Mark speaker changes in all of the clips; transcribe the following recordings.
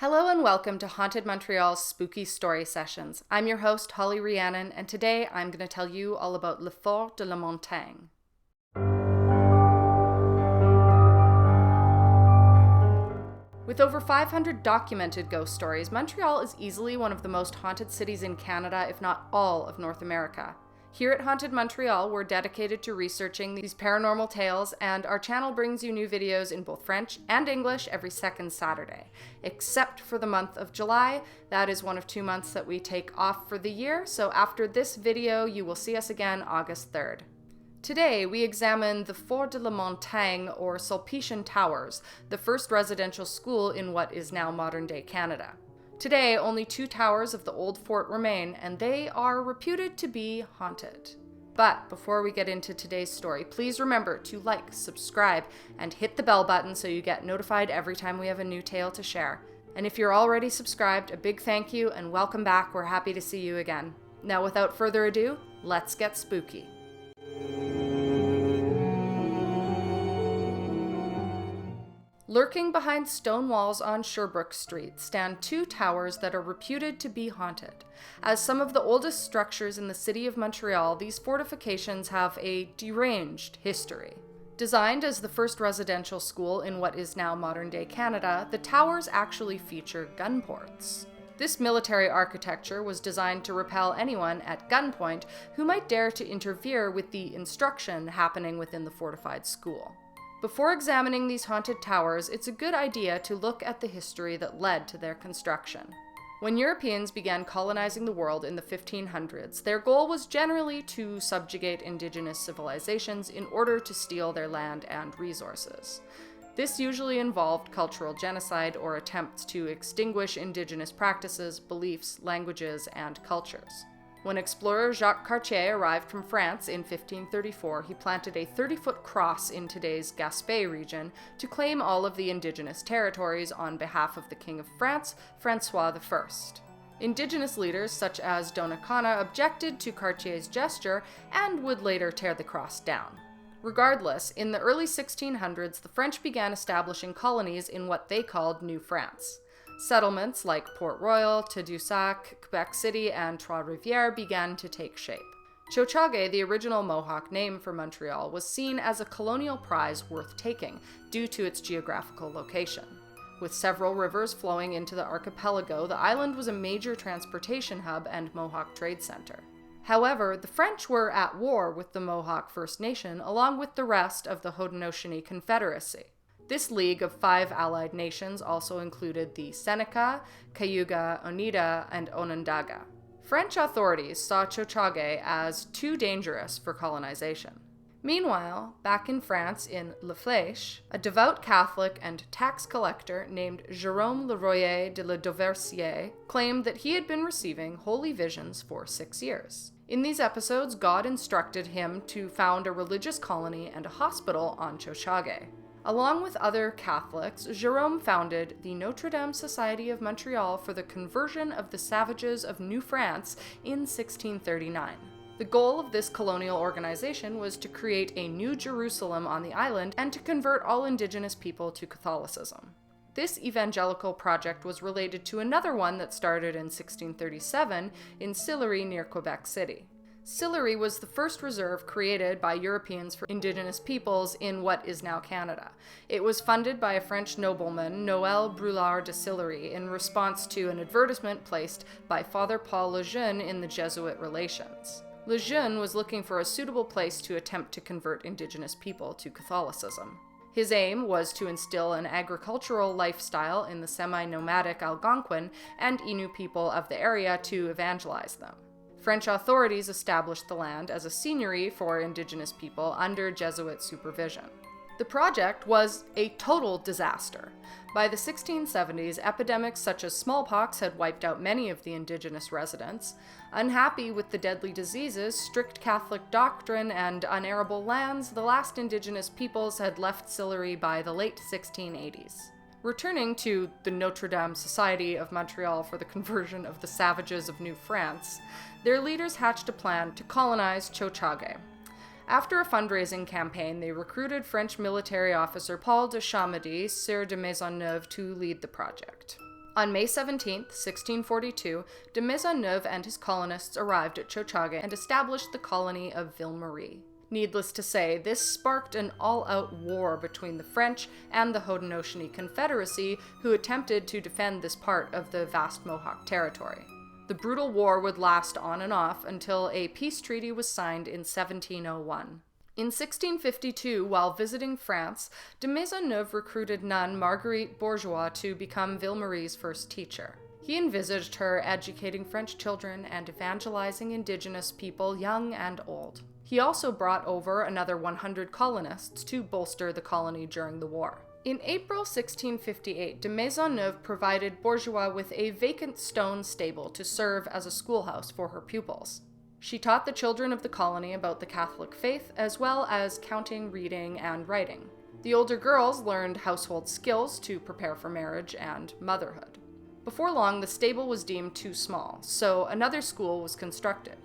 Speaker 1: Hello and welcome to Haunted Montreal's Spooky Story Sessions. I'm your host, Holly Rhiannon, and today I'm going to tell you all about Le Fort de la Montagne. With over 500 documented ghost stories, Montreal is easily one of the most haunted cities in Canada, if not all of North America. Here at Haunted Montreal, we're dedicated to researching these paranormal tales, and our channel brings you new videos in both French and English every second Saturday. Except for the month of July, that is one of 2 months that we take off for the year, so after this video, you will see us again August 3rd. Today, we examine the Fort de la Montagne, or Sulpician Towers, the first residential school in what is now modern-day Canada. Today, only 2 towers of the old fort remain, and they are reputed to be haunted. But before we get into today's story, please remember to like, subscribe, and hit the bell button so you get notified every time we have a new tale to share. And if you're already subscribed, a big thank you and welcome back. We're happy to see you again. Now, without further ado, let's get spooky. Lurking behind stone walls on Sherbrooke Street stand 2 towers that are reputed to be haunted. As some of the oldest structures in the city of Montreal, these fortifications have a deranged history. Designed as the first residential school in what is now modern-day Canada, the towers actually feature gun ports. This military architecture was designed to repel anyone at gunpoint who might dare to interfere with the instruction happening within the fortified school. Before examining these haunted towers, it's a good idea to look at the history that led to their construction. When Europeans began colonizing the world in the 1500s, their goal was generally to subjugate indigenous civilizations in order to steal their land and resources. This usually involved cultural genocide or attempts to extinguish indigenous practices, beliefs, languages, and cultures. When explorer Jacques Cartier arrived from France in 1534, he planted a 30-foot cross in today's Gaspé region to claim all of the indigenous territories on behalf of the King of France, François I. Indigenous leaders such as Donnacona objected to Cartier's gesture and would later tear the cross down. Regardless, in the early 1600s, the French began establishing colonies in what they called New France. Settlements like Port Royal, Tadoussac, Quebec City, and Trois-Rivières began to take shape. Tiohtià:ke, the original Mohawk name for Montreal, was seen as a colonial prize worth taking due to its geographical location. With several rivers flowing into the archipelago, the island was a major transportation hub and Mohawk trade center. However, the French were at war with the Mohawk First Nation along with the rest of the Haudenosaunee Confederacy. This league of 5 allied nations also included the Seneca, Cayuga, Oneida, and Onondaga. French authorities saw Tiohtià:ke as too dangerous for colonization. Meanwhile, back in France in La Flèche, a devout Catholic and tax collector named Jérôme Leroyer de la Dauversière claimed that he had been receiving holy visions for 6 years. In these episodes, God instructed him to found a religious colony and a hospital on Tiohtià:ke. Along with other Catholics, Jérôme founded the Notre Dame Society of Montreal for the conversion of the savages of New France in 1639. The goal of this colonial organization was to create a new Jerusalem on the island and to convert all indigenous people to Catholicism. This evangelical project was related to another one that started in 1637 in Sillery near Quebec City. Sillery was the first reserve created by Europeans for indigenous peoples in what is now Canada. It was funded by a French nobleman, Noël Brulard de Sillery, in response to an advertisement placed by Father Paul Lejeune in the Jesuit Relations. Lejeune was looking for a suitable place to attempt to convert indigenous people to Catholicism. His aim was to instill an agricultural lifestyle in the semi-nomadic Algonquin and Innu people of the area to evangelize them. French authorities established the land as a seigneury for indigenous people under Jesuit supervision. The project was a total disaster. By the 1670s, epidemics such as smallpox had wiped out many of the indigenous residents. Unhappy with the deadly diseases, strict Catholic doctrine, and unarable lands, the last indigenous peoples had left Sillery by the late 1680s. Returning to the Notre Dame Society of Montreal for the conversion of the savages of New France, their leaders hatched a plan to colonize Tiohtià:ke. After a fundraising campaign, they recruited French military officer Paul de Champmedy, Sieur de Maisonneuve, to lead the project. On May 17, 1642, de Maisonneuve and his colonists arrived at Tiohtià:ke and established the colony of Ville Marie. Needless to say, this sparked an all-out war between the French and the Haudenosaunee Confederacy, who attempted to defend this part of the vast Mohawk territory. The brutal war would last on and off until a peace treaty was signed in 1701. In 1652, while visiting France, de Maisonneuve recruited nun Marguerite Bourgeois to become Ville Marie's first teacher. He envisaged her educating French children and evangelizing indigenous people, young and old. He also brought over another 100 colonists to bolster the colony during the war. In April 1658, de Maisonneuve provided Bourgeois with a vacant stone stable to serve as a schoolhouse for her pupils. She taught the children of the colony about the Catholic faith, as well as counting, reading, and writing. The older girls learned household skills to prepare for marriage and motherhood. Before long, the stable was deemed too small, so another school was constructed.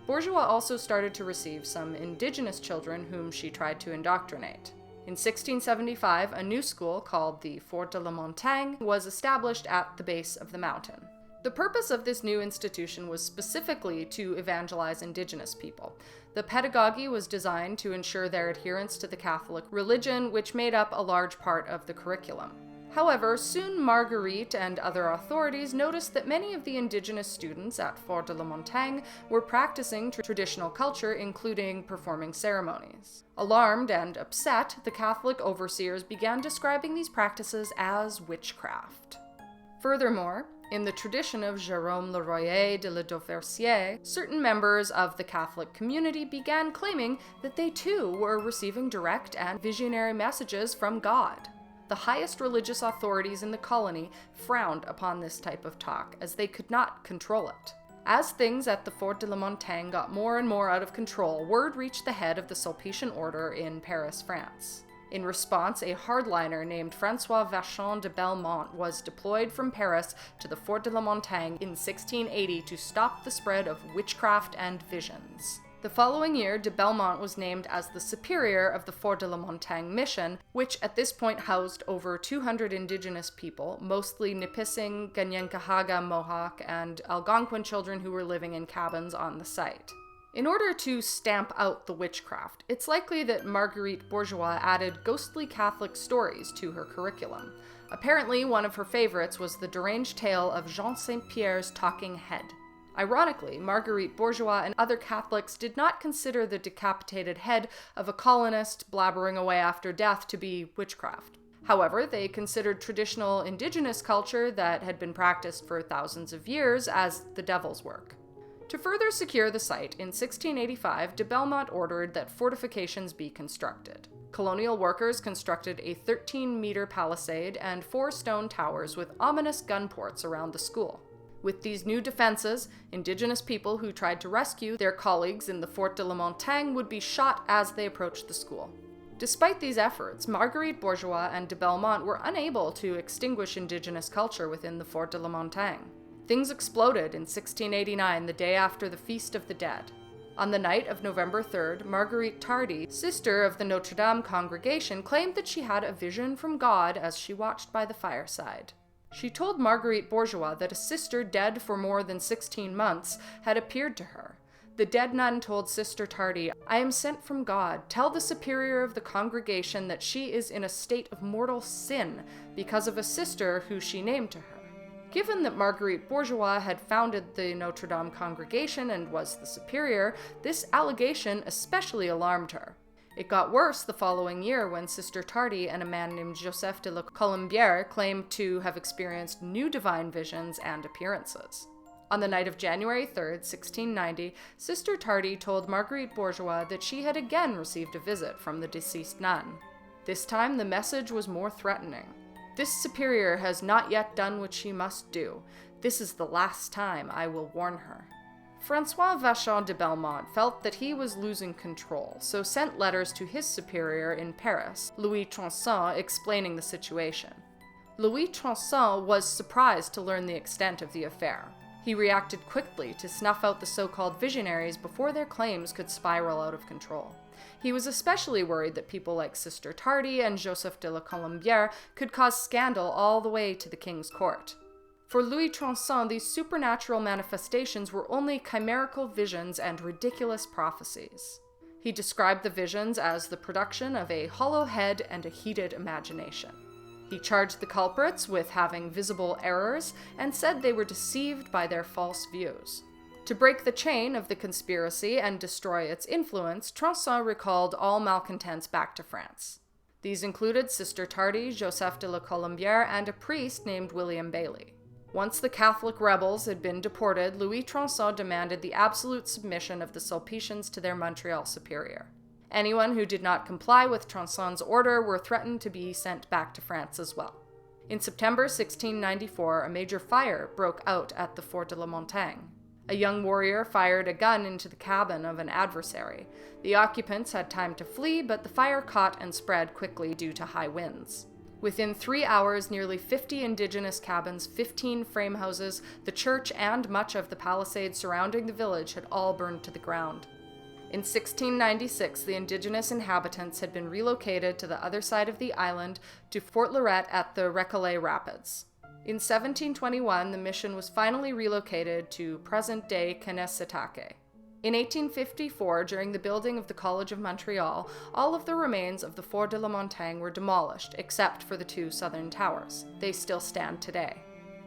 Speaker 1: Bourgeois also started to receive some indigenous children whom she tried to indoctrinate. In 1675, a new school called the Fort de la Montagne was established at the base of the mountain. The purpose of this new institution was specifically to evangelize indigenous people. The pedagogy was designed to ensure their adherence to the Catholic religion, which made up a large part of the curriculum. However, soon Marguerite and other authorities noticed that many of the indigenous students at Fort de la Montagne were practicing traditional culture, including performing ceremonies. Alarmed and upset, the Catholic overseers began describing these practices as witchcraft. Furthermore, in the tradition of Jérôme Le Royer de la Dauversière, certain members of the Catholic community began claiming that they too were receiving direct and visionary messages from God. The highest religious authorities in the colony frowned upon this type of talk, as they could not control it. As things at the Fort de la Montagne got more and more out of control, word reached the head of the Sulpician order in Paris, France. In response, a hardliner named François Vachon de Belmont was deployed from Paris to the Fort de la Montagne in 1680 to stop the spread of witchcraft and visions. The following year, de Belmont was named as the superior of the Fort de la Montagne mission, which at this point housed over 200 indigenous people, mostly Nipissing, Ganyenkahaga Mohawk, and Algonquin children who were living in cabins on the site. In order to stamp out the witchcraft, it's likely that Marguerite Bourgeois added ghostly Catholic stories to her curriculum. Apparently, one of her favorites was the deranged tale of Jean St. Pierre's talking head. Ironically, Marguerite Bourgeois and other Catholics did not consider the decapitated head of a colonist blabbering away after death to be witchcraft. However, they considered traditional indigenous culture that had been practiced for thousands of years as the devil's work. To further secure the site, in 1685, de Belmont ordered that fortifications be constructed. Colonial workers constructed a 13-meter palisade and 4 stone towers with ominous gun ports around the school. With these new defenses, indigenous people who tried to rescue their colleagues in the Fort de la Montagne would be shot as they approached the school. Despite these efforts, Marguerite Bourgeois and de Belmont were unable to extinguish indigenous culture within the Fort de la Montagne. Things exploded in 1689, the day after the Feast of the Dead. On the night of November 3rd, Marguerite Tardy, sister of the Notre Dame congregation, claimed that she had a vision from God as she watched by the fireside. She told Marguerite Bourgeois that a sister dead for more than 16 months had appeared to her. The dead nun told Sister Tardy, "I am sent from God. Tell the superior of the congregation that she is in a state of mortal sin because of a sister who she named to her." Given that Marguerite Bourgeois had founded the Notre Dame congregation and was the superior, this allegation especially alarmed her. It got worse the following year when Sister Tardy and a man named Joseph de la Colombière claimed to have experienced new divine visions and appearances. On the night of January 3rd, 1690, Sister Tardy told Marguerite Bourgeois that she had again received a visit from the deceased nun. This time the message was more threatening. "This superior has not yet done what she must do. This is the last time I will warn her." François Vachon de Belmont felt that he was losing control, so sent letters to his superior in Paris, Louis Tronçon, explaining the situation. Louis Tronçon was surprised to learn the extent of the affair. He reacted quickly to snuff out the so-called visionaries before their claims could spiral out of control. He was especially worried that people like Sister Tardy and Joseph de la Colombière could cause scandal all the way to the king's court. For Louis Tronçon, these supernatural manifestations were only chimerical visions and ridiculous prophecies. He described the visions as the production of a hollow head and a heated imagination. He charged the culprits with having visible errors and said they were deceived by their false views. To break the chain of the conspiracy and destroy its influence, Tronçon recalled all malcontents back to France. These included Sister Tardy, Joseph de la Colombière, and a priest named William Bailey. Once the Catholic rebels had been deported, Louis Tronçon demanded the absolute submission of the Sulpicians to their Montreal superior. Anyone who did not comply with Tronçon's order were threatened to be sent back to France as well. In September 1694, a major fire broke out at the Fort de la Montagne. A young warrior fired a gun into the cabin of an adversary. The occupants had time to flee, but the fire caught and spread quickly due to high winds. Within 3 hours, nearly 50 indigenous cabins, 15 frame houses, the church, and much of the palisade surrounding the village had all burned to the ground. In 1696, the indigenous inhabitants had been relocated to the other side of the island to Fort Lorette at the Recollet Rapids. In 1721, the mission was finally relocated to present-day Kanesatake. In 1854, during the building of the College of Montreal, all of the remains of the Fort de la Montagne were demolished, except for the 2 southern towers. They still stand today.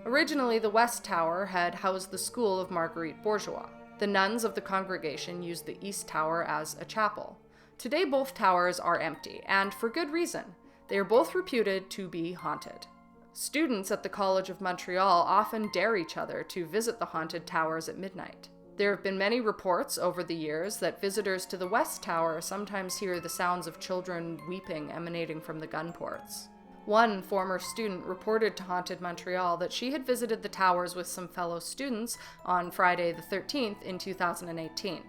Speaker 1: Originally, the West Tower had housed the school of Marguerite Bourgeois. The nuns of the congregation used the East Tower as a chapel. Today, both towers are empty, and for good reason. They are both reputed to be haunted. Students at the College of Montreal often dare each other to visit the haunted towers at midnight. There have been many reports over the years that visitors to the West Tower sometimes hear the sounds of children weeping emanating from the gun ports. One former student reported to Haunted Montreal that she had visited the towers with some fellow students on Friday the 13th in 2018.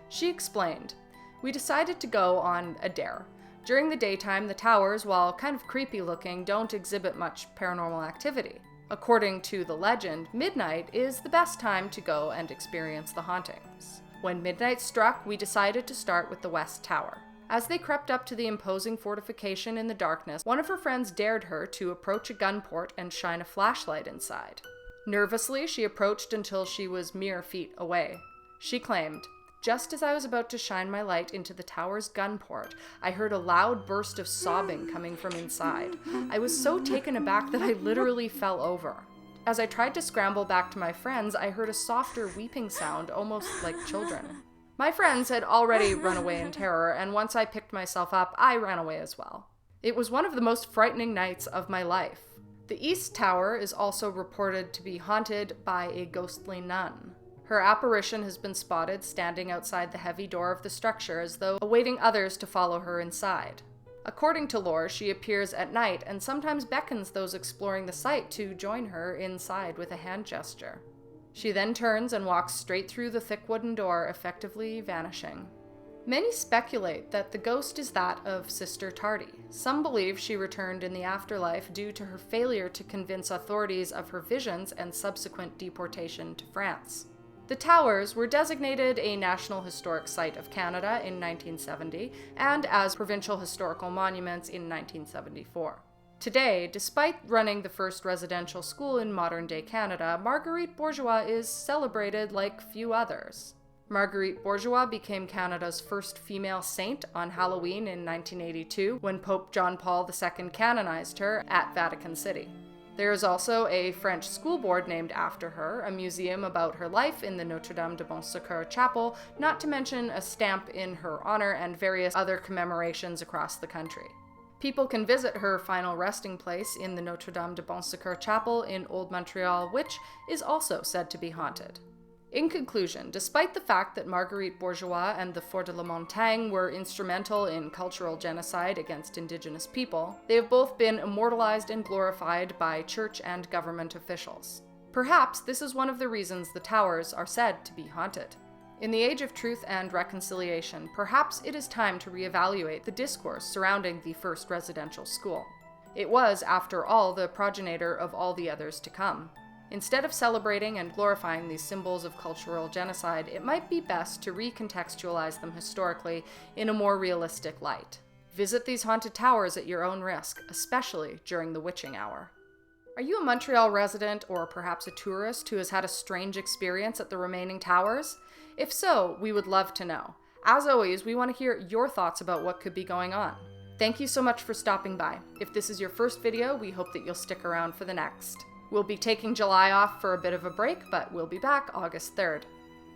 Speaker 1: She explained, "We decided to go on a dare. During the daytime, the towers, while kind of creepy looking, don't exhibit much paranormal activity. According to the legend, midnight is the best time to go and experience the hauntings. When midnight struck, we decided to start with the West Tower. As they crept up to the imposing fortification in the darkness, one of her friends dared her to approach a gun port and shine a flashlight inside. Nervously, she approached until she was mere feet away. She claimed, "Just as I was about to shine my light into the tower's gun port, I heard a loud burst of sobbing coming from inside. I was so taken aback that I literally fell over. As I tried to scramble back to my friends, I heard a softer weeping sound, almost like children. My friends had already run away in terror, and once I picked myself up, I ran away as well. It was one of the most frightening nights of my life." The East Tower is also reported to be haunted by a ghostly nun. Her apparition has been spotted standing outside the heavy door of the structure as though awaiting others to follow her inside. According to lore, she appears at night and sometimes beckons those exploring the site to join her inside with a hand gesture. She then turns and walks straight through the thick wooden door, effectively vanishing. Many speculate that the ghost is that of Sister Tardy. Some believe she returned in the afterlife due to her failure to convince authorities of her visions and subsequent deportation to France. The towers were designated a National Historic Site of Canada in 1970 and as Provincial Historical Monuments in 1974. Today, despite running the first residential school in modern-day Canada, Marguerite Bourgeois is celebrated like few others. Marguerite Bourgeois became Canada's first female saint on Halloween in 1982 when Pope John Paul II canonized her at Vatican City. There is also a French school board named after her, a museum about her life in the Notre-Dame de Bon Secours Chapel, not to mention a stamp in her honor and various other commemorations across the country. People can visit her final resting place in the Notre-Dame de Bon Secours Chapel in Old Montreal, which is also said to be haunted. In conclusion, despite the fact that Marguerite Bourgeois and the Fort de la Montagne were instrumental in cultural genocide against Indigenous people, they have both been immortalized and glorified by church and government officials. Perhaps this is one of the reasons the towers are said to be haunted. In the age of truth and reconciliation, perhaps it is time to reevaluate the discourse surrounding the first residential school. It was, after all, the progenitor of all the others to come. Instead of celebrating and glorifying these symbols of cultural genocide, it might be best to recontextualize them historically in a more realistic light. Visit these haunted towers at your own risk, especially during the witching hour. Are you a Montreal resident or perhaps a tourist who has had a strange experience at the remaining towers? If so, we would love to know. As always, we want to hear your thoughts about what could be going on. Thank you so much for stopping by. If this is your first video, we hope that you'll stick around for the next. We'll be taking July off for a bit of a break, but we'll be back August 3rd.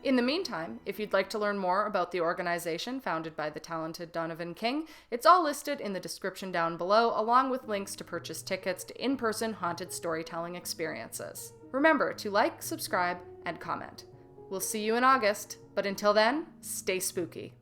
Speaker 1: In the meantime, if you'd like to learn more about the organization founded by the talented Donovan King, it's all listed in the description down below, along with links to purchase tickets to in-person haunted storytelling experiences. Remember to like, subscribe, and comment. We'll see you in August, but until then, stay spooky.